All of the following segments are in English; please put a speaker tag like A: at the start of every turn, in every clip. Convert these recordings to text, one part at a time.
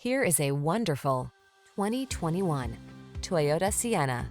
A: Here is a wonderful 2021 Toyota Sienna.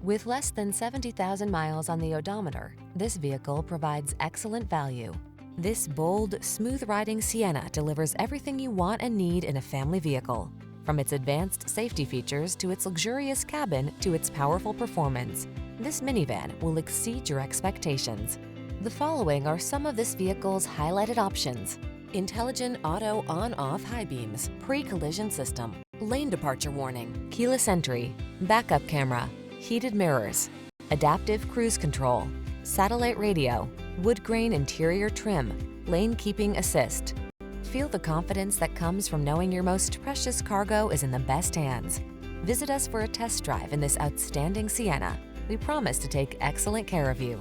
A: With less than 70,000 miles on the odometer, this vehicle provides excellent value. This bold, smooth-riding Sienna delivers everything you want and need in a family vehicle. From its advanced safety features to its luxurious cabin to its powerful performance, this minivan will exceed your expectations. The following are some of this vehicle's highlighted options: intelligent auto on-off high beams, pre-collision system, lane departure warning, keyless entry, backup camera, heated mirrors, adaptive cruise control, satellite radio, Woodgrain Interior Trim, lane keeping assist. Feel the confidence that comes from knowing your most precious cargo is in the best hands. Visit us for a test drive in this outstanding Sienna. We promise to take excellent care of you.